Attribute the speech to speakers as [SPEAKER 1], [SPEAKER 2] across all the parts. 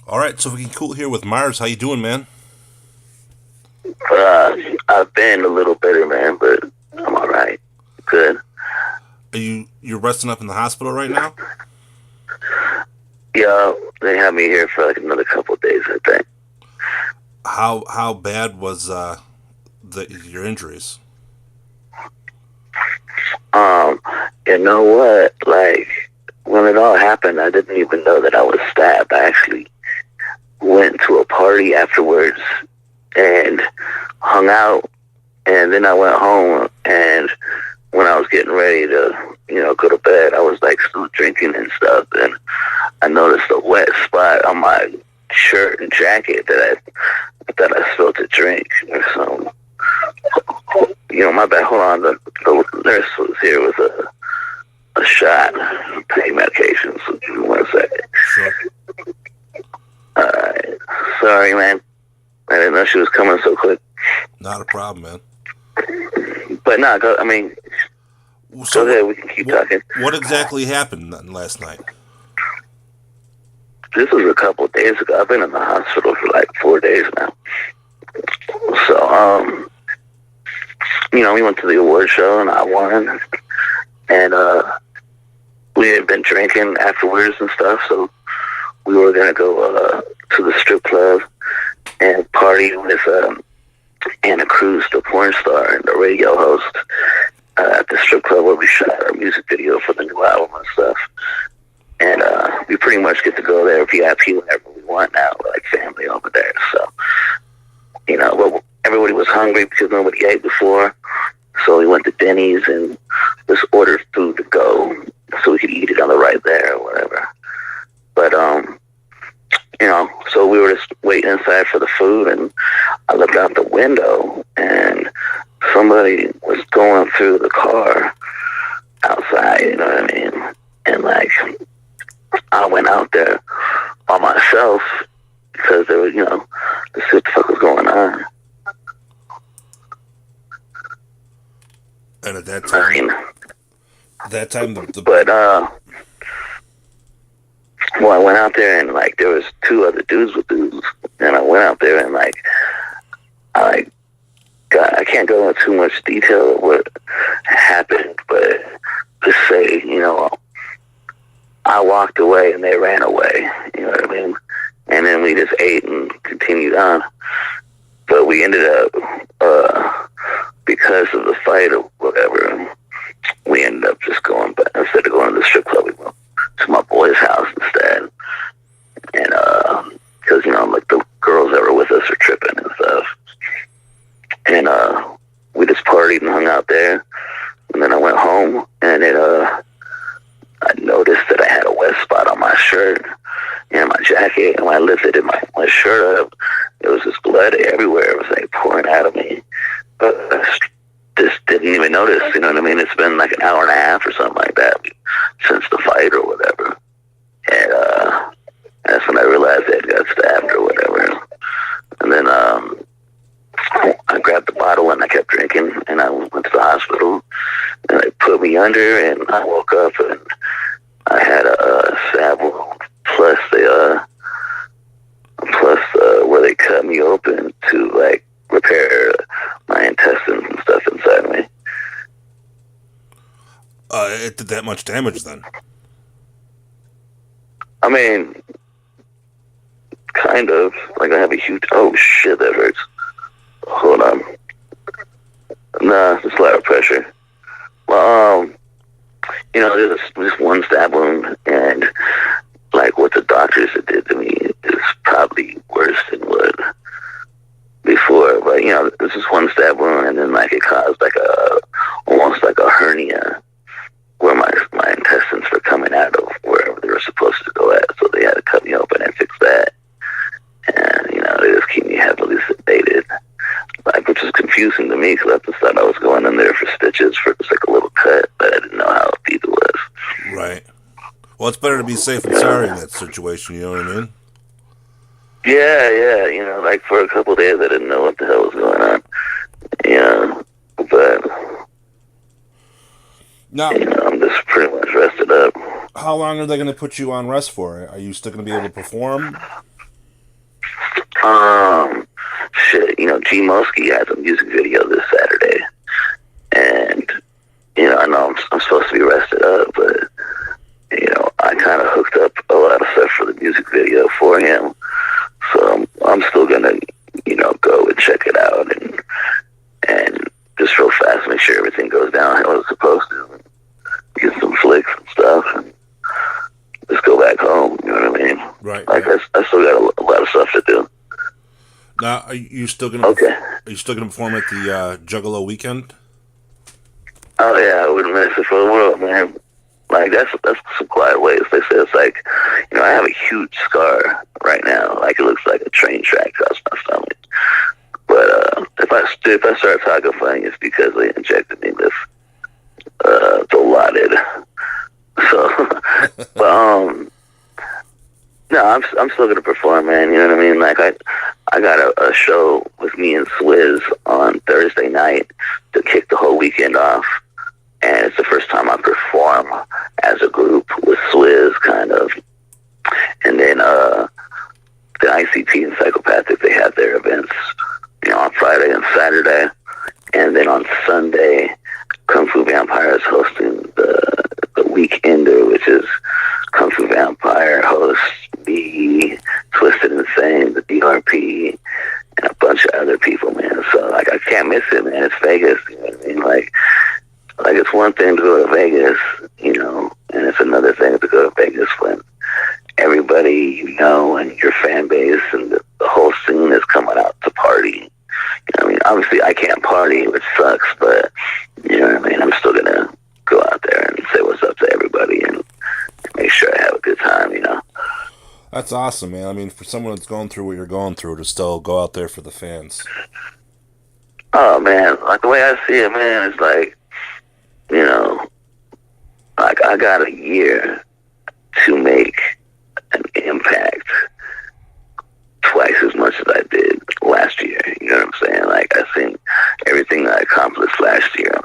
[SPEAKER 1] All right, so we can cool here with Mars. How you doing, man?
[SPEAKER 2] I've been a little better, man, but I'm all right. Good.
[SPEAKER 1] Are you're resting up in the hospital right now?
[SPEAKER 2] Yeah, they have me here for like another couple of days, I think.
[SPEAKER 1] How bad was your injuries?
[SPEAKER 2] Um, you know what? Like when it all happened, I didn't even know that I was stabbed. I actually went to a party afterwards and hung out, and then I went home. And when I was getting ready to, go to bed, I was like still drinking and stuff, and I noticed a wet spot on my shirt and jacket that I spilled a drink or something. My bad. Hold on. The nurse was here with a shot, pain medication. So give me 1 second.
[SPEAKER 1] Sure.
[SPEAKER 2] Alright. Sorry, man. I didn't know she was coming so quick.
[SPEAKER 1] Not a problem, man.
[SPEAKER 2] But no, I mean,
[SPEAKER 1] So
[SPEAKER 2] go ahead. We can keep talking.
[SPEAKER 1] what exactly happened last night?
[SPEAKER 2] This was a couple of days ago. I've been in the hospital for like 4 days now. So, we went to the award show and I won. And we had been drinking afterwards and stuff, so we were gonna go to the strip club and party with Anna Cruz, the porn star and the radio host, at the strip club where we shot our music video for the new album and stuff. And we pretty much get to go there VIP whenever we want now. We're like family over there, so but everybody was hungry because nobody ate before. So we went to Denny's and just ordered food to go so we could eat it on the right there or whatever. But so we were just waiting inside for the food, and I looked out the window and somebody was going through the car outside, you know what I mean? And like I went out there by myself because there was, to see what the fuck was going on.
[SPEAKER 1] And at that
[SPEAKER 2] I
[SPEAKER 1] time,
[SPEAKER 2] mean,
[SPEAKER 1] the
[SPEAKER 2] but well, I went out there and like there was two other dudes with dudes, and I went out there and like I got, I can't go into too much detail of what happened, but just say I walked away and they ran away. You know what I mean? And then we just ate and continued on. But we ended up because of the fight or whatever, we ended up just going back. Instead of going to the strip club, we went to my boy's house instead. And because like the girls that were with us are tripping and stuff, and we just partied and hung out there. And then I went home, and I noticed that I had a wet spot on my shirt and my jacket, and when I lifted my shirt up, it was just blood everywhere. It was like pouring out of me. But I just didn't even notice, you know what I mean? It's been like an hour and a half or something like that since the fight or whatever. And that's when I realized I got stabbed or whatever. And then I grabbed the bottle and I kept drinking, and I went to the hospital, and they put me under, and I woke up and I had a stab wound plus where they cut me open to like repair my intestines and stuff inside me.
[SPEAKER 1] it did that much damage then.
[SPEAKER 2] I mean, kind of. Like I have a huge. Oh shit, that hurts. Hold on. Nah, just a lot of pressure. Well, there's just one stab wound, and like what the doctors did to me is probably worse than what before. But this is one stab wound, and then like it caused like almost like a hernia where my intestines were coming out of wherever they were supposed to go at. So they had to cut me open and fix that, and they just keep me heavily sedated. Like, which is confusing to me because I just thought I was going in there for stitches for just like a little cut, but I didn't know how deep it was.
[SPEAKER 1] Right. Well, it's better to be safe than sorry in that situation. You know what I mean?
[SPEAKER 2] Yeah. Like for a couple of days I didn't know what the hell was going on. But
[SPEAKER 1] Now,
[SPEAKER 2] I'm just pretty much rested up.
[SPEAKER 1] how long are they going to put you on rest for? Are you still going to be able to perform?
[SPEAKER 2] Shit, G Mosky has a music video this Saturday, and I know I'm supposed to be rested up, but I kind of hooked up a lot of stuff for the music video for him, so I'm still gonna go and check it out and just real fast make sure everything goes down how it's supposed to, and get some flicks and stuff, and just go back home. You know what I mean?
[SPEAKER 1] Right.
[SPEAKER 2] Like I still got a lot of stuff to do.
[SPEAKER 1] Now, are you still gonna?
[SPEAKER 2] Okay.
[SPEAKER 1] Are you still gonna perform at the Juggalo weekend?
[SPEAKER 2] Oh yeah, I wouldn't miss it for the world, man. Like that's some quiet ways. They say it's like, I have a huge scar right now. Like it looks like a train track across my stomach. But if I start talking funny, it's because they injected me with Dilaudid. So, but no, I'm still gonna perform, man. You know what I mean? Like I got a show with me and Swizz on Thursday night to kick the whole weekend off, and it's the first time I perform as a group with Swizz, kind of. And then the ICP and Psychopathic, they have their events, on Friday and Saturday, and then on Sunday, Kung Fu Vampire is hosting the Weekender, which is Kung Fu Vampire hosts me, Twisted Insane, the DRP, and a bunch of other people, man. So like I can't miss it, man. It's Vegas, you know what I mean? Like it's one thing to go to Vegas, and it's another thing to go to Vegas when everybody and your fan base and the whole scene is coming out to party. I mean, obviously I can't party, which sucks, but you know what I mean? I'm still gonna go out there and say what's up to everybody and make sure I have a good time,
[SPEAKER 1] That's awesome, man. I mean, for someone that's going through what you're going through, to still go out there for the fans.
[SPEAKER 2] Oh man, like the way I see it, man, it's like, like I got a year to make an impact twice as much as I did last year. You know what I'm saying? Like I think everything I accomplished last year,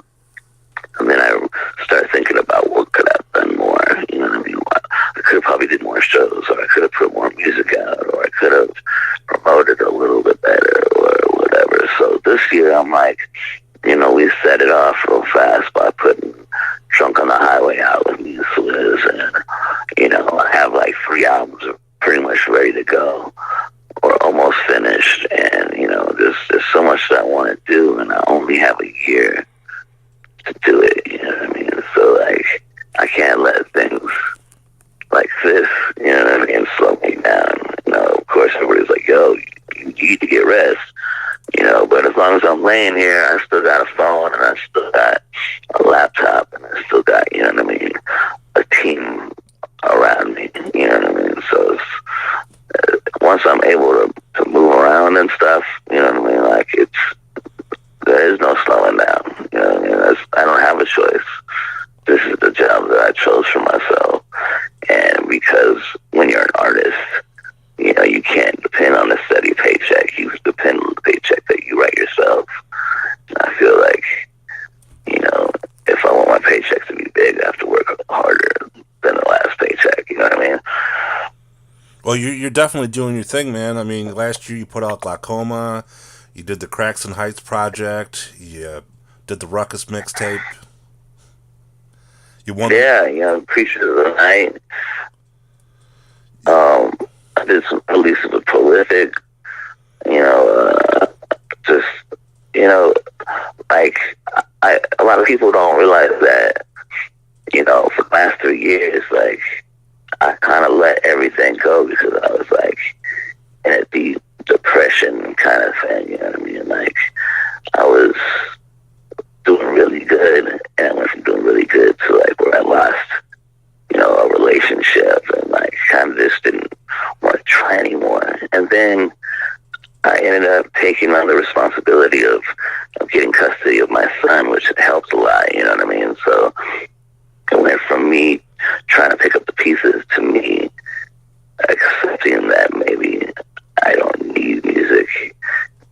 [SPEAKER 2] and then I start thinking about what could I've done more. You know what I mean? I could have probably did more shows, or I could have put more music out, or I could have promoted a little bit better, or whatever. So this year I'm like, we set it off real fast by putting Drunk on the Highway out with me and Swizz, and I have like 3 albums pretty much ready to go or almost finished, and there's so much that I want to do, and I only have a year to do it. You know what I mean? So like I can't let things like this, slow me down. Of course everybody's like, yo, you need to get rest. But as long as I'm laying here, I still got a phone, and I still got a laptop, and I still got, a team around me, So once I'm able to move around and stuff, like there is no slowing down. I don't have a choice. This is the job that I chose for myself, and because when you're an artist, you can't depend on a steady paycheck. You depend on the paycheck that you write yourself. And I feel like, if I want my paycheck to be big, I have to work harder than the last paycheck. You know what I mean?
[SPEAKER 1] Well, you're definitely doing your thing, man. I mean, last year you put out Glaucoma, you did the Cracks and Heights project, you did the Ruckus mixtape. You won.
[SPEAKER 2] Yeah, Preacher of the Night. I did some releases with Prolific. A lot of people don't realize that, for the last 3 years, like, I kind of let everything go because I was, like, in a deep depression kind of thing, you know what I mean? Like, I was doing really good, and I went from doing really good to, like, where I lost, a relationship, and, like, kind of just didn't want to try anymore. And then I ended up taking on the responsibility of getting custody of my son, which helped a lot, you know what I mean? So it went from me trying to pick up the pieces to me accepting that maybe I don't need music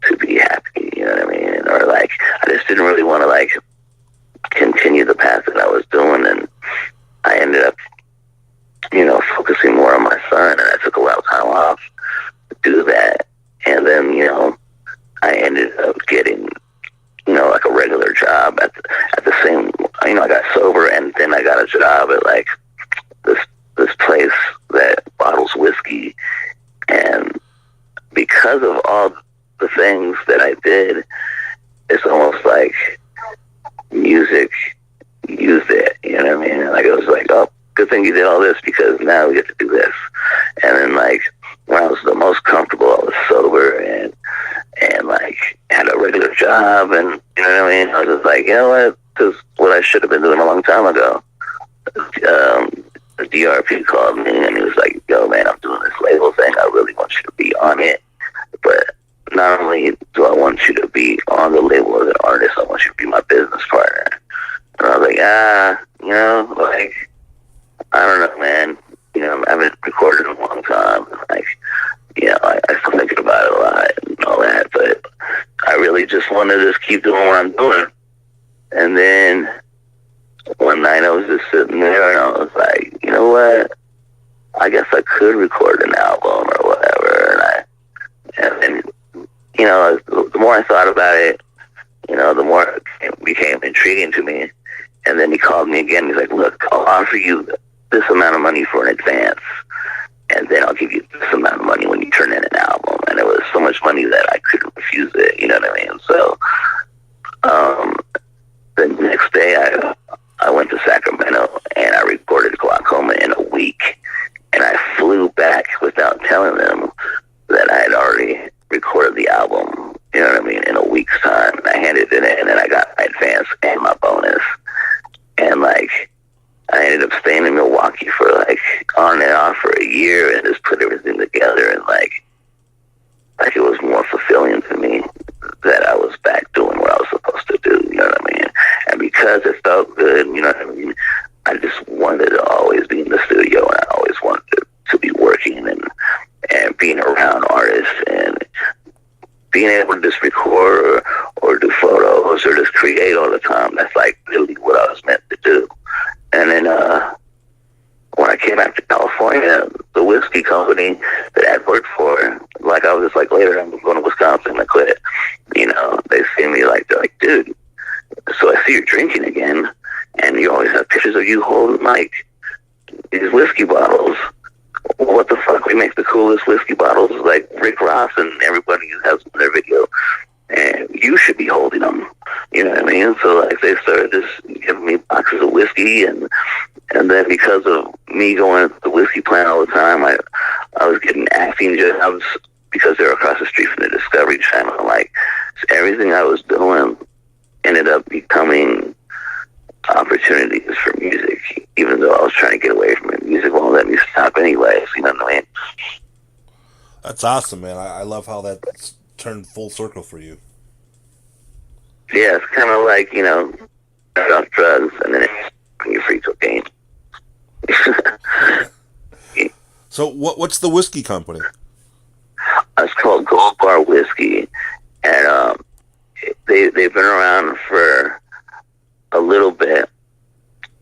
[SPEAKER 2] to be happy, you know what I mean? Or like, I just didn't really want to like continue the path that I was doing, and I ended up, focusing more on my son, and I took a lot of time off to do that. because of all the things that I did, it's almost like music used it. You know what I mean? And like it was like, oh, good thing you did all this because now we get to do this. And then like when I was the most comfortable, I was sober and like had a regular job, and you know what I mean. I was just like, you know what? This is what I should have been doing a long time ago. The DRP called me and he was like, yo man, I'm doing this label thing. I really want you to be on it. But not only do I want you to be on the label as an artist, I want you to be my business partner. And I was like, you know, like, I don't know, man. You know, I haven't recorded in a long time. Like, you know, I still thinking about it a lot and all that. But I really just want to just keep doing what I'm doing. And then one night I was just sitting there and I was like, you know what? I guess I could record an album or whatever. And then, you know, the more I thought about it, you know, the more it became intriguing to me. And then he called me again. He's like, look, I'll offer you this amount of money for an advance. And then I'll give you this amount of money when you turn in an album. And it was so much money that I couldn't refuse it. You know what I mean? So the next day I went to Sacramento and I recorded Glaucoma in a week. And I flew back without telling them that I had already recorded the album, you know what I mean, in a week's time. And I handed it in and I got my advance and my bonus. And like, I ended up staying in Milwaukee for like on and off for a year and just put everything together. And like it was more fulfilling to me that I was back doing what I was supposed to do, you know what I mean? And because it felt good, you know what I mean, I just wanted to always be in the studio and I always wanted to be working and being around artists and being able to just record or do photos or just create all the time. That's like really what I was meant to do. And then when I came back to California, the whiskey company that I'd worked for, like I was just like, later I'm going to Wisconsin, I quit. You know, they see me like, they're like, dude, so I see you're drinking again and you always have pictures of you holding like these whiskey bottles. What the fuck? We make the coolest whiskey bottles like Rick Ross and everybody has in their video. And you should be holding them. You know what I mean? So like they started just giving me boxes of whiskey and then because of me going to the whiskey plant all the time, I was getting acting jobs because they were across the street from the Discovery Channel. Like so everything I was doing ended up becoming opportunities for music, even though I was trying to get away from it. Music won't let me stop anyways, you know what I mean?
[SPEAKER 1] That's awesome, man. I love how that's turned full circle for you.
[SPEAKER 2] Yeah, it's kind of like, you know, start off drugs and then you're free cocaine.
[SPEAKER 1] So what's the whiskey company?
[SPEAKER 2] It's called Gold Bar Whiskey, and they've been around for a little bit,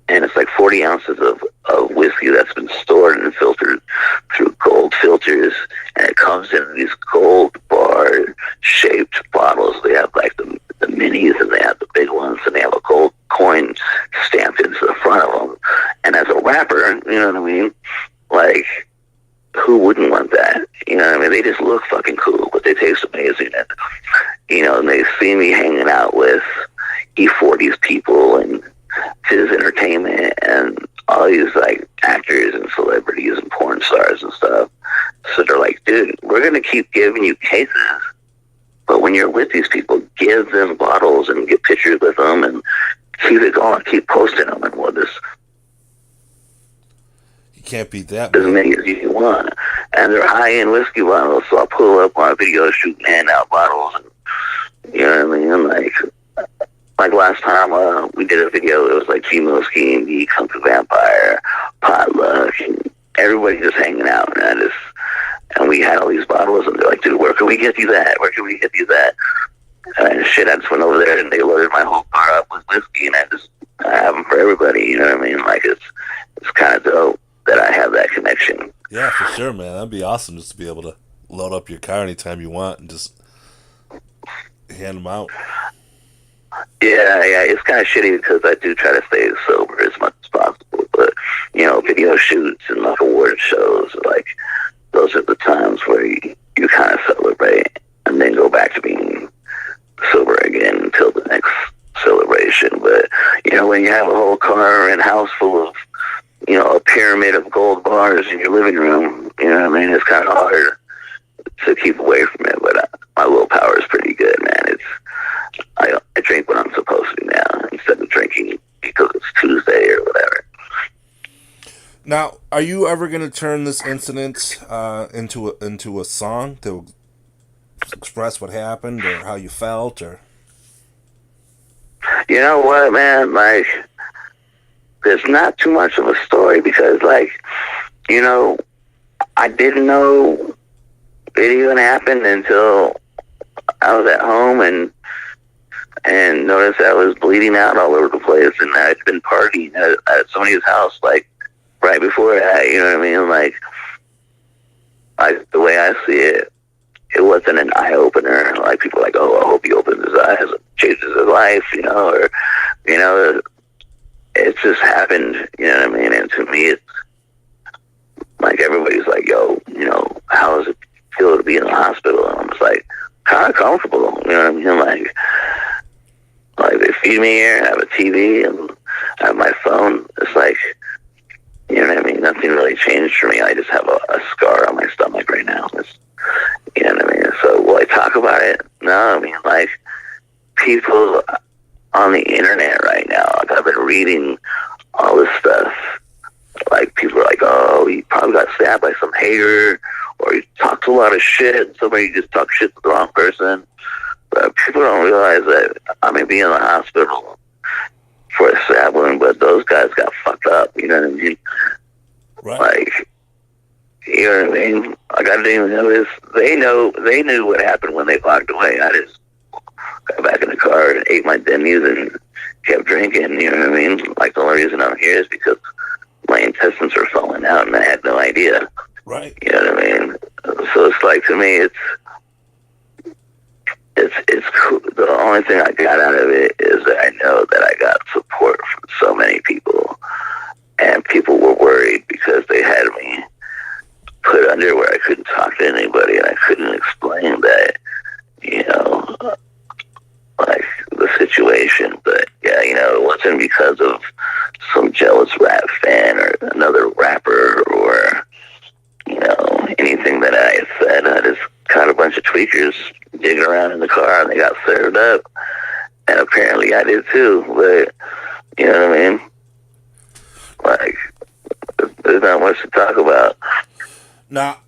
[SPEAKER 2] and it's like 40 ounces of whiskey that's been stored and filtered through gold filters, and it comes in these gold bar shaped bottles. They have like the minis and they have the big ones, and they have a gold coin stamped into the front of them. And as a rapper, you know what I mean, like who wouldn't want that? You know what I mean? They just look fucking cool, but they taste amazing. And you know, and they see me hanging out with E40's people and Fizz Entertainment and all these like actors and celebrities and porn stars and stuff. So they're like, dude, we're gonna keep giving you cases, but when you're with these people, give them bottles and get pictures with them and keep it going, keep posting them, and we'll just
[SPEAKER 1] can't beat that,
[SPEAKER 2] as many as you want. And they're high-end whiskey bottles, so I'll pull up on a video shoot and hand out bottles. And, you know what I mean? Like last time we did a video, it was like Female Skiing Geek, Hunky Vampire, Potluck, and everybody just hanging out. And we had all these bottles, and they're like, dude, where can we get you that? Where can we get you that? And shit, I just went over there, and they loaded my whole car up with whiskey, and I have them for everybody, you know what I mean? Like, it's kind of dope that I have that connection.
[SPEAKER 1] Yeah, for sure, man. That'd be awesome just to be able to load up your car anytime you want and just hand them out.
[SPEAKER 2] Yeah, it's kind of shitty because I do try to stay sober as much as possible. But, you know, video shoots and like award shows, like, those are the times where you kind of celebrate. hours in your living room, you know what I mean? It's kind of hard to keep away from it, but my willpower is pretty good, man. I drink when I'm supposed to now instead of drinking because it's Tuesday or whatever.
[SPEAKER 1] Now, are you ever going to turn this incident into a song to express what happened or how you felt, or?
[SPEAKER 2] You know what, man? Like, there's not too much of a story because, like, you know, I didn't know it even happened until I was at home and noticed I was bleeding out all over the place, and I'd been partying at somebody's house like right before that. You know what I mean? Like, the way I see it, it wasn't an eye opener. Like, people are like, oh, I hope he opens his eyes and changes his life, you know, or you know, it just happened. You know what I mean? And to me, it's like everybody's like, yo, you know, how does it feel to be in the hospital? And I'm just like, kind of comfortable. You know what I mean? Like they feed me here, I have a TV, and I have my phone. It's like, you know what I mean? Nothing really changed for me. I just have a scar on my stomach right now. You know what I mean? So will I talk about it? No, I mean, like, people on the internet right now, like, I've been reading all this stuff. Like, people are like, oh, he probably got stabbed by some hater, or he talks a lot of shit. Somebody just talks shit to the wrong person. But people don't realize that I may be in the hospital for a stab wound, but those guys got fucked up. You know what I mean?
[SPEAKER 1] Right.
[SPEAKER 2] Like, you know what I mean? Like, I didn't even notice. They knew what happened when they walked away. I just got back in the car and ate my Denny's and kept drinking. You know what I mean? Like, the only reason I'm here is because my intestines are falling out, and I had no idea.
[SPEAKER 1] Right.
[SPEAKER 2] You know what I mean? So it's like, to me, it's cool. The only thing I got out of it is that I know that I got support from so many people, and people were worried because they had me put under where I couldn't talk to anybody, and I couldn't explain that, you know, like, the situation. But yeah, you know, it wasn't because of some jealous rap fan or another rapper or, you know, anything that I had said. I just caught a bunch of tweakers digging around in the car, and they got served up, and apparently I did too. But you know what I mean? Like, there's not much to talk about.
[SPEAKER 1] Now,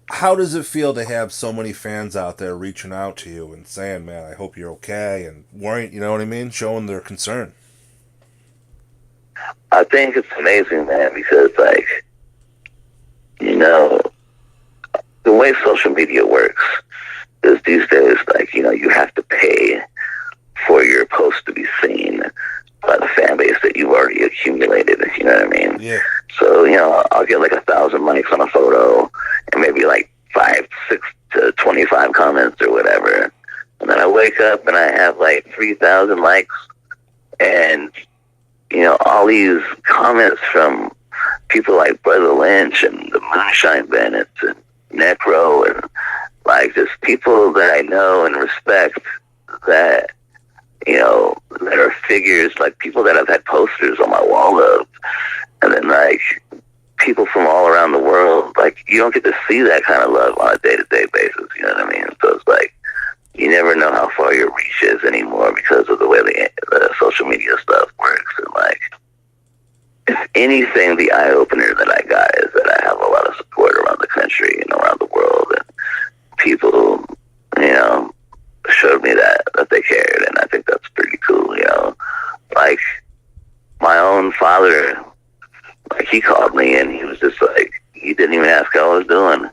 [SPEAKER 1] how does it feel to have so many fans out there reaching out to you and saying, man, I hope you're okay, and worrying, you know what I mean? Showing their concern.
[SPEAKER 2] I think it's amazing, man, because, like, you know, the way social media works is these days, like, you know, you have to pay for your post to be seen by the fan base that you've already accumulated, you know what I mean?
[SPEAKER 1] Yeah.
[SPEAKER 2] So, you know, I'll get like 1,000 likes on a photo and maybe like 5, 6 to 25 comments or whatever. And then I wake up and I have like 3,000 likes and, you know, all these comments from people like Brother Lynch and the Moonshine Bandits and Necro and, like, just people that I know and respect that, you know, that are figures, like people that I've had posters on my wall of, and then, like, people from all around the world. Like, you don't get to see that kind of love on a day-to-day basis, you know what I mean? So it's like, you never know how far your reach is anymore because of the way the social media stuff works. And, like, if anything, the eye-opener that I got is that I have a lot of support around the country and around the world, and people, you know, showed me that they cared, and I think that's pretty cool, you know. Like, my own father, like, he called me, and he was just like, he didn't even ask how I was doing,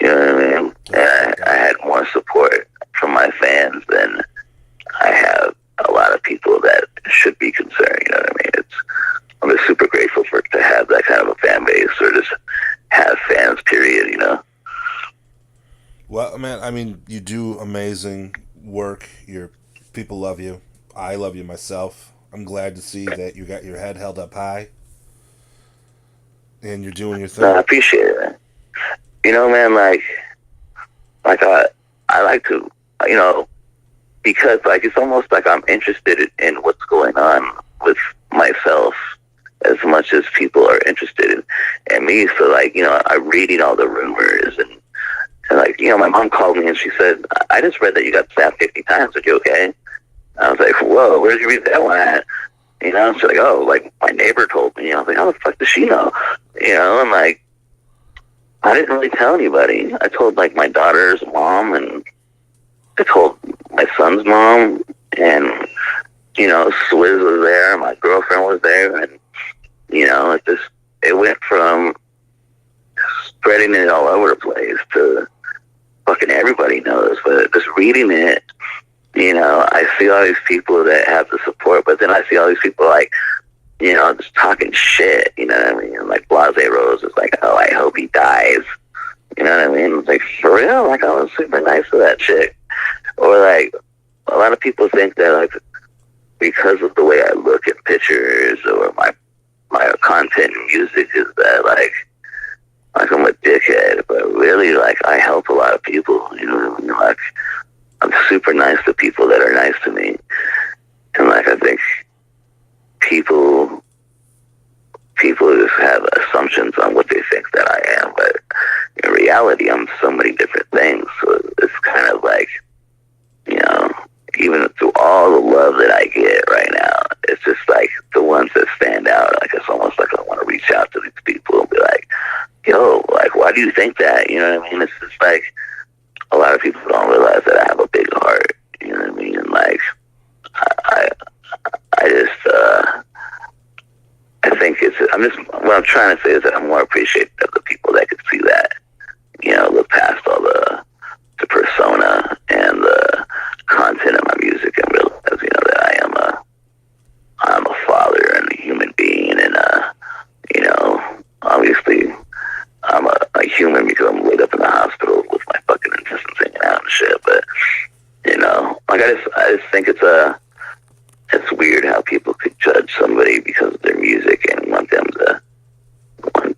[SPEAKER 2] you know what I mean? And I had more support from my fans than I have a lot of people that should be concerned, you know what I mean? I'm just super grateful to have that kind of a fan base, or just have fans, period, you know?
[SPEAKER 1] Well, man, I mean, you do amazing work. Your people love you. I love you myself. I'm glad to see that you got your head held up high and you're doing your thing.
[SPEAKER 2] No, I appreciate it, man. You know, man, like I like to, you know, because, like, it's almost like I'm interested in what's going on with myself as much as people are interested in me. So like, I'm reading all the rumors and like, my mom called me and she said, I just read that you got stabbed 50 times. Are you okay? I was like, whoa, where did you read that one at? She's like, oh, like my neighbor told me. I was like, how the fuck does she know? And like, I didn't really tell anybody. I told like my daughter's mom, and I told my son's mom, and Swizz was there, my girlfriend was there, and it went from spreading it all over the place to fucking everybody knows. But just reading it, I see all these people that have the support, but then I see all these people like, just talking shit, you know what I mean? Like Blase Rose is like, oh, I hope he dies. You know what I mean? It's like, for real? Like, I was super nice to that chick. Or like, a lot of people think that like, because of the way I look at pictures or my content and music is that like I'm a dickhead, but really like I help a lot of people, you know what I mean? Like I'm super nice to people that are nice to me. And like I think people just have assumptions on what they think that I am, but in reality I'm so many different things. So it's kind of like, even through all the love that I get right now, it's just like the ones that stand out. Like it's almost like I want to reach out to these people and be like, yo, like, why do you think that? You know what I mean? It's just like a lot of people don't realize that I have a big heart. You know what I mean? And like, I just, I think what I'm trying to say is that I'm more appreciative of the people that could see that, look past all the persona and the content of my music and realize, that I'm a father and a human being, and obviously I'm a human because I'm laid up in the hospital with my fucking intestines hanging out and shit. But like I just think it's weird how people could judge somebody because of their music and want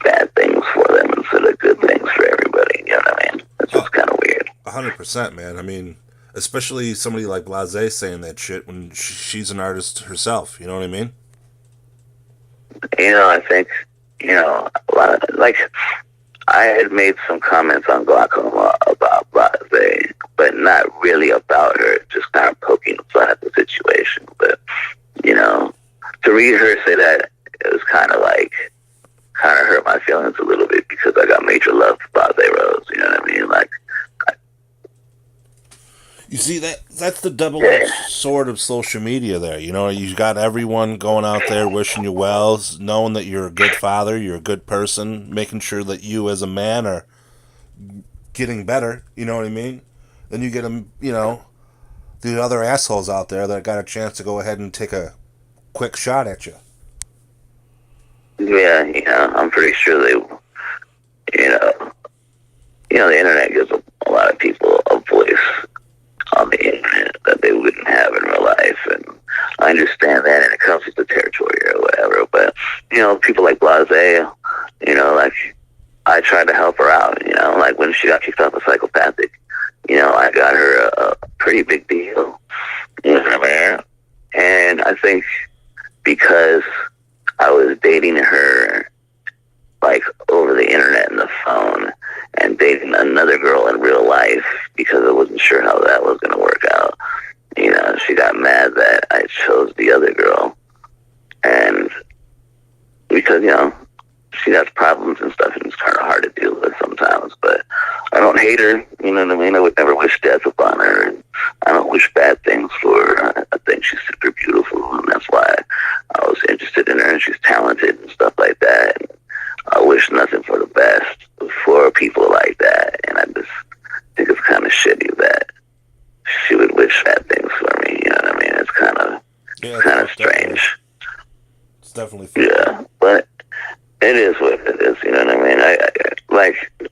[SPEAKER 2] bad things for them instead of good things for everybody. You know what I mean? It's just kind of weird.
[SPEAKER 1] 100%, man. I mean, especially somebody like Blase saying that shit when she's an artist herself. You know what I mean?
[SPEAKER 2] I think, a lot of, like, I had made some comments on Glaucoma about Blase, but not really about her, just kind of poking fun at the situation. But, to read her say that, it was kind of hurt my feelings a little bit because I got major love for Blase Rose, you know what I mean? Like,
[SPEAKER 1] you see that's the double-edged sword of social media there. You got everyone going out there wishing you well, knowing that you're a good father, you're a good person, making sure that you as a man are getting better, you know what I mean? Then you get them, the other assholes out there that got a chance to go ahead and take a quick shot at you.
[SPEAKER 2] Yeah, I'm pretty sure the internet gives a lot of people a voice on the internet that they wouldn't have in real life, and I understand that, and it comes with the territory or whatever. But people like Blase, like I tried to help her out. Like when she got kicked off of Psychopathic, I got her a pretty big deal. You know what I mean? And I think because I was dating her like over the internet and the phone, and dating another girl in real life because I wasn't sure how that was going to work out. She got mad that I chose the other girl, and because she has problems and stuff, and it's kind of hard to deal with sometimes. But I don't hate her. You know what I mean? I would never wish death upon her, and I don't wish bad things for her. I think she's super beautiful, and that's why I was interested in her. And she's talented and stuff like that. And I wish nothing for the best for people like that, and I just think it's kind of shitty that she would wish bad things for me. You know what I mean? It's kind of strange.
[SPEAKER 1] It's definitely
[SPEAKER 2] yeah, but it is what it is. You know what I mean?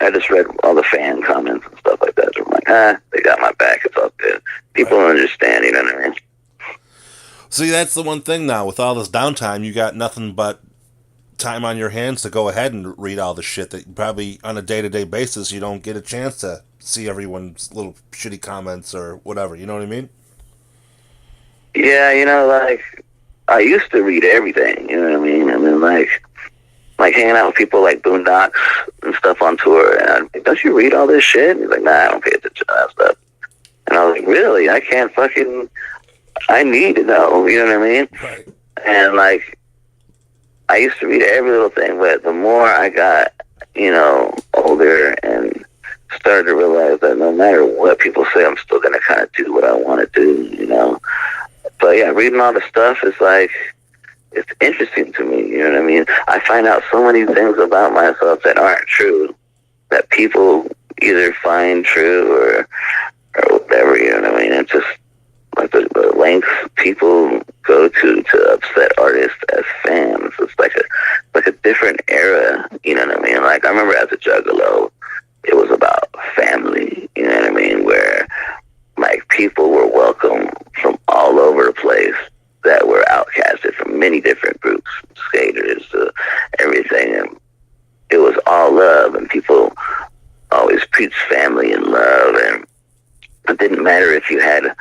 [SPEAKER 2] I just read all the fan comments and stuff like that. So I'm like, they got my back. It's all good. People don't understand. You know what I mean?
[SPEAKER 1] See, that's the one thing now. With all this downtime, you got nothing but time on your hands to go ahead and read all the shit that probably on a day-to-day basis you don't get a chance to see everyone's little shitty comments or whatever. You know what I mean?
[SPEAKER 2] Yeah, like I used to read everything, you know what I mean? I mean, like hanging out with people like Boondocks and stuff on tour. And I'm like, don't you read all this shit? And he's like, nah, I don't pay attention to that stuff. And I was like, really? I need to know, you know what I mean?
[SPEAKER 1] Right.
[SPEAKER 2] And like, I used to read every little thing, but the more I got, older and started to realize that no matter what people say, I'm still going to kind of do what I want to do. But yeah, reading all the stuff is like, it's interesting to me, you know what I mean? I find out so many things about myself that aren't true, that people either find true or whatever, you know what I mean? It's just like the lengths people go to upset artists as fans. It's like a different era, you know what I mean? Like, I remember as a Juggalo, it was about family, you know what I mean? Where, like, people were welcome from all over the place that were outcasted from many different groups, skaters to everything, and it was all love, and people always preached family and love, and it didn't matter if you had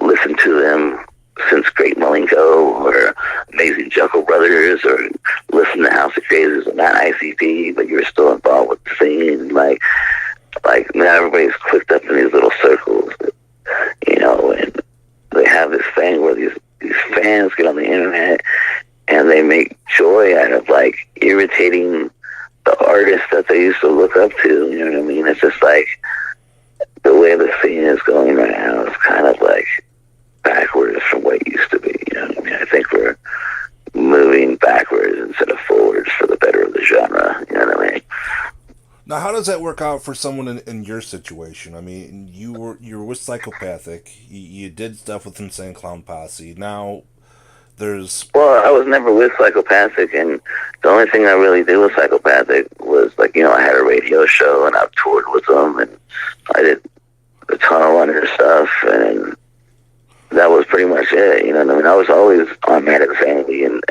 [SPEAKER 2] listened to them since Great Malenko or Amazing Jungle Brothers or listened to House of Crazes or not ICP, but you were still involved with the scene. Like now everybody's clicked up in these little circles, and they have this thing where these fans get on the internet and they make joy out of like irritating the artists that they used to look up to, you know what I mean? It's just like the way the scene is going right now is kind of like backwards from what it used to be, you know what I mean? I think we're moving backwards instead of forwards for the better of the genre, you know what I mean?
[SPEAKER 1] Now, how does that work out for someone in your situation? I mean, you were with Psychopathic. You did stuff with Insane Clown Posse. Now, there's...
[SPEAKER 2] Well, I was never with Psychopathic, and the only thing I really did with Psychopathic was, like, I had a radio show, and I've toured with them, and I did a ton of London stuff, and that was pretty much it, you know what I mean? I was always on Manic Sanity and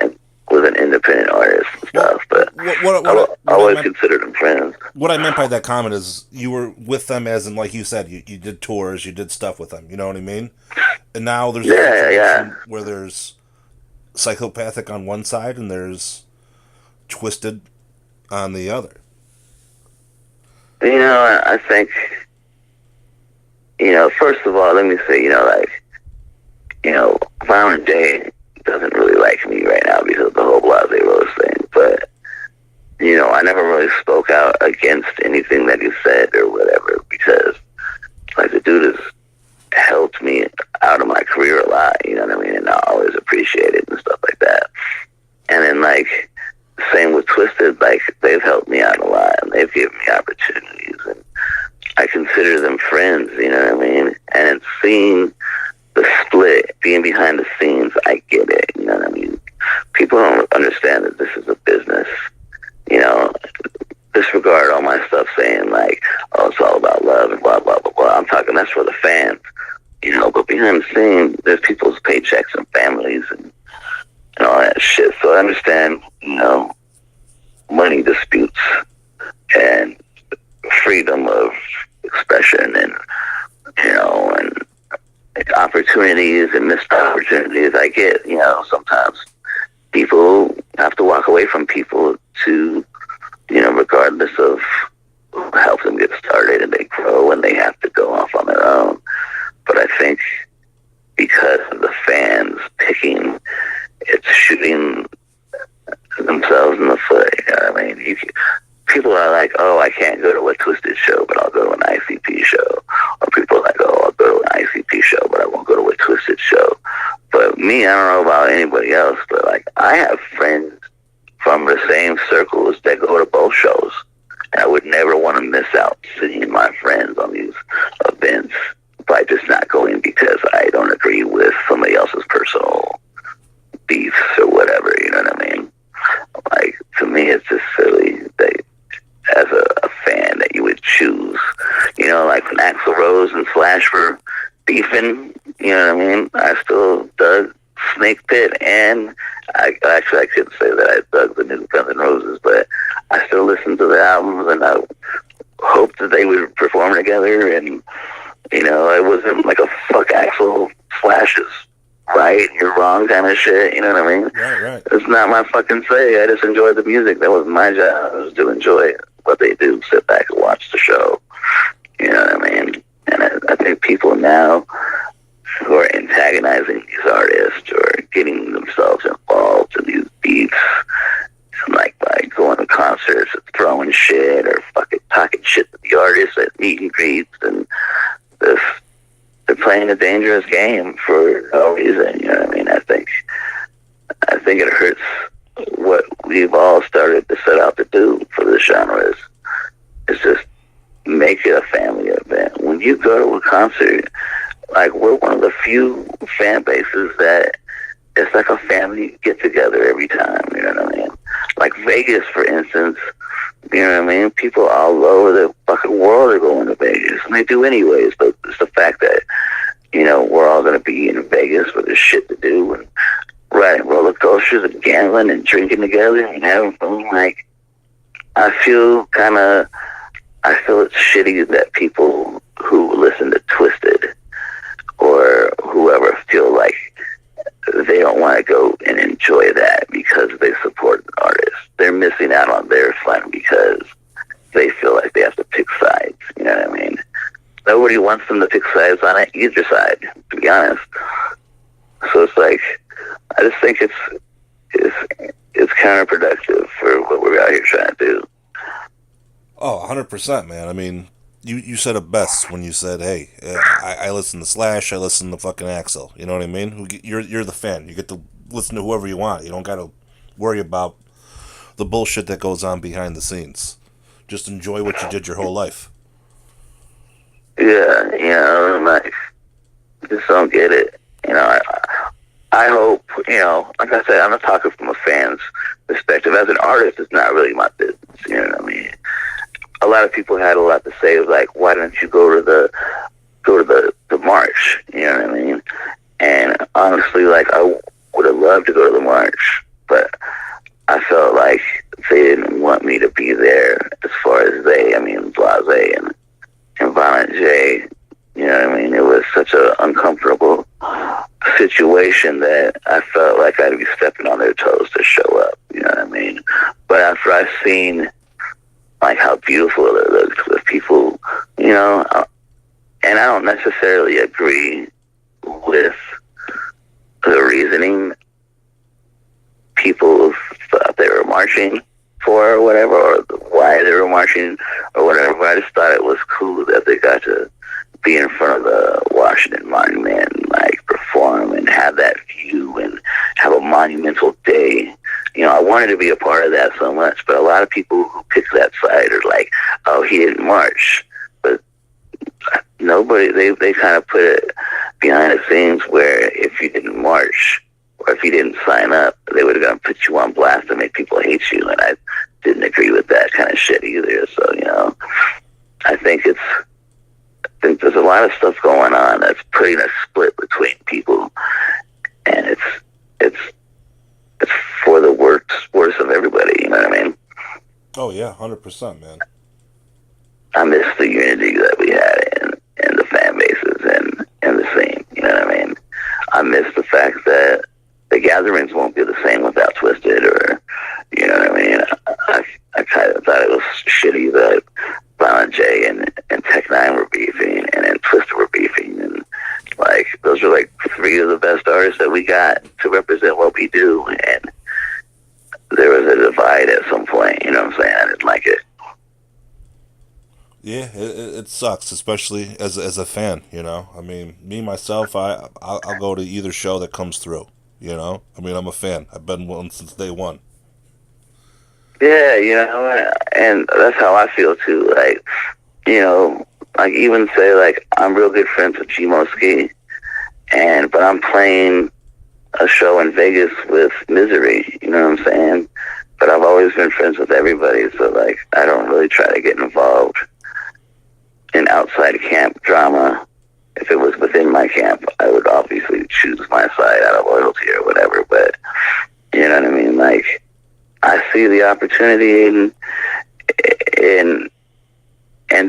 [SPEAKER 2] was an independent artist and stuff, but I always considered them friends.
[SPEAKER 1] What I meant by that comment is you were with them as in, like you said, you did tours, you did stuff with them, you know what I mean? And now there's a situation where there's Psychopathic on one side and there's Twisted on the other.
[SPEAKER 2] I think, first of all, let me say, Violent J doesn't really like me right now because of the whole Blase Rose thing, but I never really spoke out against anything that he said or whatever, because like the dude has helped me out of my career a lot, you know what I mean, and I always appreciate it and stuff like that. And then like same with Twisted, like they've helped me out a lot and they've given me opportunities, and I consider them friends, you know what I mean? And seeing the split, being behind the scenes, I get it, you know what I mean? People don't understand that this is a business, disregard all my stuff saying like, oh, it's all about love and blah, blah, blah, blah. I'm talking, that's for the fans, but behind the scenes, there's people's paychecks and families and all that shit. So I understand, money disputes and freedom of expression and, and opportunities and missed opportunities. I get, sometimes people have to walk away from people to, regardless of help them get started, and they grow and they have to go off on their own. But I think because of the fans picking, it's shooting themselves in the foot. You know what I mean? People are like, oh, I can't go to a Twisted show, but I'll go to an ICP show. Or people are like, oh, I'll go to an ICP show, but I won't go to a Twisted show. But me, I don't know about anybody else, but like I have friends from the same circles that go to both shows. And I would never want to miss out seeing my friends on these events by just not going because I don't agree with somebody else's personal beefs or whatever, you know what I mean? Like, to me, it's just silly that as a fan that you would choose, like when Axl Rose and Slash were beefing, you know what I mean? I still dug Snake Pit, and I couldn't say that I dug the new Guns N' Roses, but I still listened to the albums, and I hoped that they would perform together, and, it wasn't like a fuck Axl Slash's right, you're wrong kind of shit. You know what I mean?
[SPEAKER 1] Right.
[SPEAKER 2] It's not my fucking say. I just enjoy the music. That was my job, was to enjoy what they do. Sit back and watch the show. You know what I mean? And I think people now who are antagonizing these artists or getting themselves involved in these beefs, like by going to concerts and throwing shit or fucking talking shit to the artists at meet and greets, and this, they're playing a dangerous game for no reason. You know what I mean? I think it hurts what we've all started to set out to do for the genre is just make it a family event. When you go to a concert, like, we're one of the few fan bases that it's like a family get together every time. You know what I mean? Like Vegas, for instance. You know what I mean? People all over the fucking world are going to Vegas, and they do anyways. But it's the fact that, you know, we're all going to be in Vegas where there's shit to do and riding roller coasters and gambling and drinking together and having fun. Like, I feel it's shitty that people who listen to Twisted or whoever feel like they don't want to go and enjoy that because they support an artist. They're missing out on their fun because they feel like they have to pick sides. You know what I mean? Nobody wants them to pick sides on either side, to be honest. So it's like, I just think it's counterproductive for what we're out here trying to do.
[SPEAKER 1] Oh, 100%, man. I mean, you said it best when you said, hey, I listen to Slash, I listen to fucking Axl. You know what I mean? You're the fan. You get to listen to whoever you want. You don't got to worry about the bullshit that goes on behind the scenes. Just enjoy what you did your whole life.
[SPEAKER 2] Yeah, you know, like, just don't get it. You know, I hope, you know, like I said, I'm not talking from a fan's perspective. As an artist, it's not really my business. You know what I mean? A lot of people had a lot to say, like, why don't you go to the march? You know what I mean? And honestly, like, I would have loved to go to the march, but I felt like they didn't want me to be there. As far as I mean, Blase and Violent J. You know what I mean? It was such an uncomfortable situation that I felt like I'd be stepping on their toes to show up. You know what I mean? But after I've seen, like, how beautiful it looked with people, you know, and I don't necessarily agree with the reasoning people thought they were marching for or whatever, or why they were marching or whatever. But I just thought it was cool that they got to be in front of the Washington Monument and, like, perform and have that view and have a monumental day. You know, I wanted to be a part of that so much, but a lot of people who pick that side are like, oh, he didn't march. But nobody, they kind of put it behind the scenes where if you didn't march or if you didn't sign up, they would have gonna put you on blast and make people hate you. And I didn't agree with that kind of shit either. So, you know, I think there's a lot of stuff going on that's putting a split between people, and it's for the worst of everybody. You know what I mean?
[SPEAKER 1] Oh yeah, 100%, man.
[SPEAKER 2] I miss the unity that we had in the fan bases and the scene. You know what I mean? I miss the fact that the gatherings won't be the same without Twisted, or, you know what I mean? I kind of thought it was shitty that Violent J and Tech Nine were beefing, and then Twisted were beefing, and, like, those are like three of the best artists that we got to represent what we do, and there was a divide at some point. You know what I'm saying? I didn't like it.
[SPEAKER 1] Yeah, it sucks, especially as a fan. You know, I mean, me myself, I'll go to either show that comes through. You know, I mean, I'm a fan. I've been one since day one.
[SPEAKER 2] Yeah, you know, and that's how I feel too. Like, you know, like, even say, like, I'm real good friends with G-Moski, but I'm playing a show in Vegas with Misery. You know what I'm saying? But I've always been friends with everybody, so, like, I don't really try to get involved in outside camp drama. If it was within my camp, I would obviously choose my side out of loyalty or whatever. But, you know what I mean? Like, I see the opportunity and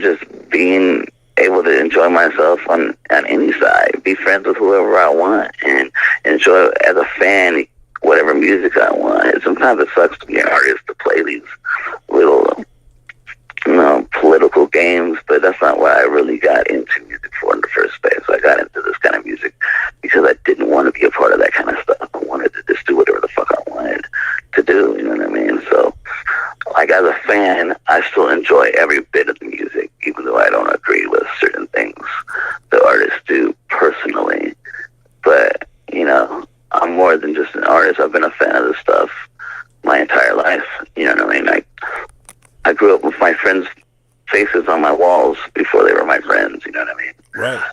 [SPEAKER 2] just being able to enjoy myself on any side, be friends with whoever I want, and enjoy as a fan whatever music I want. And sometimes it sucks to be an artist to play these little, political games, but that's not why I really got into music for in the first place. I got into this kind of music because I didn't want to be a part of that kind of stuff. I wanted to just do whatever the fuck I wanted to do, you know what I mean? So, like, as a fan, I still enjoy every bit of the music, even though I don't agree with certain things the artists do personally. But, I'm more than just an artist. I've been a fan of this stuff my entire life, you know what I mean? I grew up with my friends' faces on my walls before they were my friends, you know what I mean?
[SPEAKER 1] Right.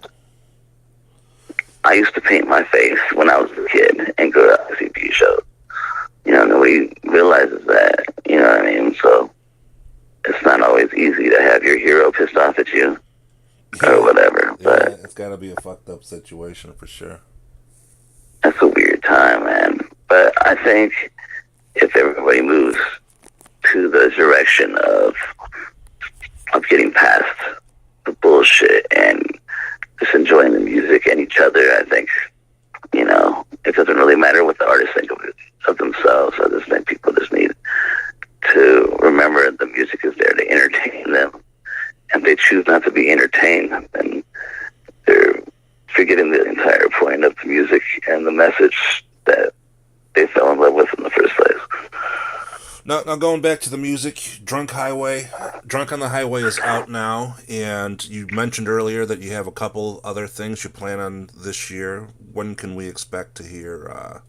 [SPEAKER 2] I used to paint my face when I was a kid and go to ICP shows. Nobody realizes that, you know what I mean? So it's not always easy to have your hero pissed off at you or whatever. But
[SPEAKER 1] it's got to be a fucked up situation for sure.
[SPEAKER 2] That's a weird time, man. But I think if everybody moves to the direction of getting past the bullshit and just enjoying the music and each other, I think, it doesn't really matter what the artists think of themselves. I just think people just need to remember the music is there to entertain them. And if they choose not to be entertained, then they're forgetting the entire point of the music and the message that they fell in love with in the first place.
[SPEAKER 1] Now going back to the music, Drunk on the Highway is out now, and you mentioned earlier that you have a couple other things you plan on this year. When can we expect to hear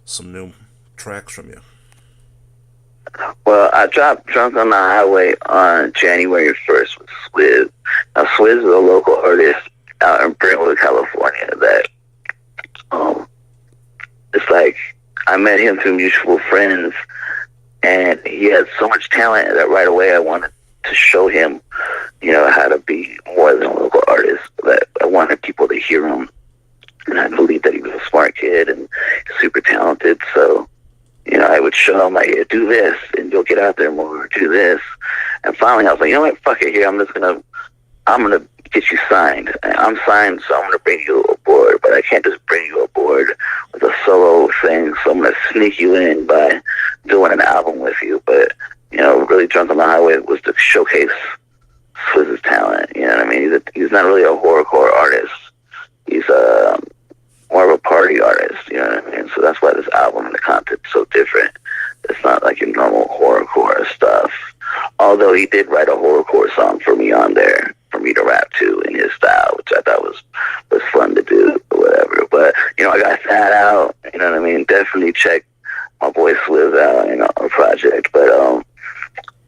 [SPEAKER 1] some new tracks from you?
[SPEAKER 2] Well, I dropped Drunk on the Highway on January 1st with Swizz. Now, Swizz is a local artist out in Brentwood, California that, it's like, I met him through mutual friends, and he had so much talent that right away I wanted to show him, how to be more than a local artist. That I wanted people to hear him, and I believed that he was a smart kid and super talented, so I would show him, like, yeah, do this, and you'll get out there more, do this. And finally, I was like, you know what, fuck it, here, I'm gonna get you signed. I'm signed, so I'm gonna bring you aboard, but I can't just bring you aboard with a solo thing, so I'm gonna sneak you in by doing an album with you. But, really Drunk on the Highway was to showcase Swizz's talent, you know what I mean? He's not really a horrorcore artist. He's more of a party artist, you know what I mean? So that's why this album and the content's so different. It's not like your normal horrorcore stuff. Although he did write a horrorcore song for me on there, for me to rap to in his style, which I thought was fun to do or whatever. But, I got that out, you know what I mean? Definitely check my boy Swizz out, our project. But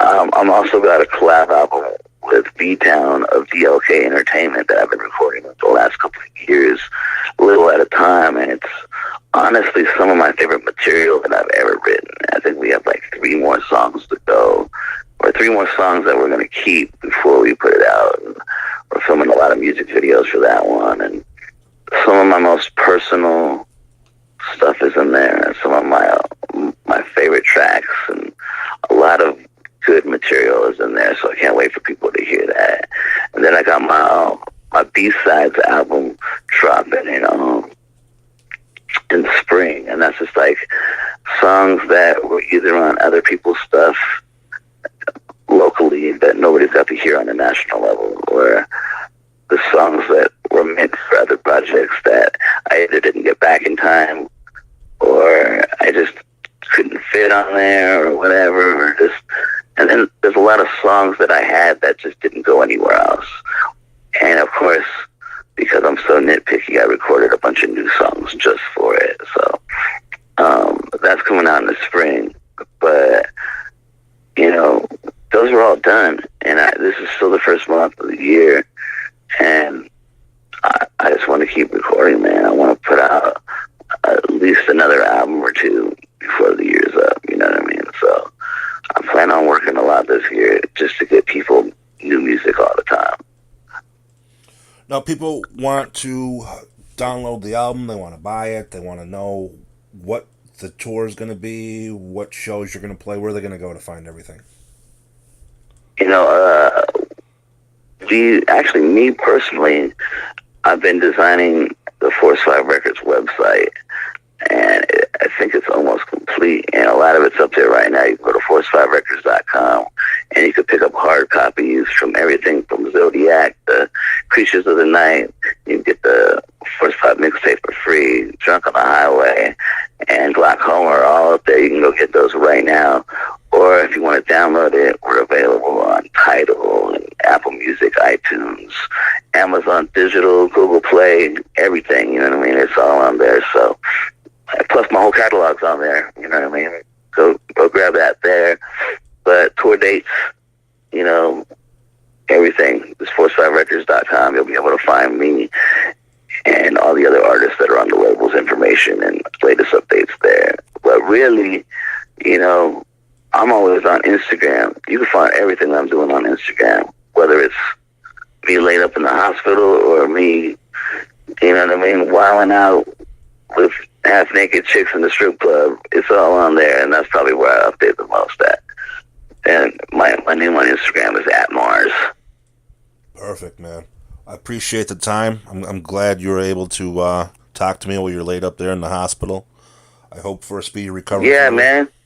[SPEAKER 2] I'm also got a collab album with B-Town of DLK Entertainment that I've been recording the last couple of years, a little at a time, and it's honestly some of my favorite material that I've ever written. I think we have like 3 more songs to go, or 3 more songs that we're going to keep before we put it out. And we're filming a lot of music videos for that one, and some of my most personal stuff is in there, and some of my favorite tracks, and a lot of good material is in there, so I can't wait for people to hear that. And then I got my B-Sides album dropping in spring, and that's just like songs that were either on other people's stuff locally that nobody's got to hear on a national level, or the songs that were meant for other projects that I either didn't get back in time, or I just couldn't fit on there, or whatever, or just. And then there's a lot of songs that I had that just didn't go anywhere else. And of course, because I'm so nitpicky, I recorded a bunch of new songs just for it. So that's coming out in the spring. But, those are all done. And this is still the first month of the year. And I just want to keep recording, man. I want to put out at least another album or 2 before the year's up. You know what I mean? So I plan on working a lot this year just to get people new music all the time.
[SPEAKER 1] Now, people want to download the album, they want to buy it, they want to know what the tour is going to be, what shows you're going to play, where they're going to go to find everything.
[SPEAKER 2] Me personally, I've been designing the Force 5 Records website and I think it's almost complete, and a lot of it's up there right now. You can go to force5records.com, and you can pick up hard copies from everything from Zodiac to Creatures of the Night. You can get the Force 5 mixtape for free, Drunk on the Highway, and Glaucoma are all up there. You can go get those right now. Or if you want to download it, we're available on Tidal and Apple Music, iTunes, Amazon Digital, Google Play, everything. You know what I mean? It's all on there. So, plus my whole catalog's on there. You know what I mean? Go grab that there. But tour dates, you know, everything. It's force5records.com. You'll be able to find me and all the other artists that are on the label's information and latest updates there. But really, you know, I'm always on Instagram. You can find everything I'm doing on Instagram, whether it's me laid up in the hospital or me, you know what I mean, wilding out with half-naked chicks in the strip club. It's all on there, and that's probably where I update the most at. And my name on Instagram is @Mars.
[SPEAKER 1] Perfect, man. I appreciate the time. I'm glad you were able to talk to me while you're laid up there in the hospital. I hope for a speedy recovery.
[SPEAKER 2] Yeah, man.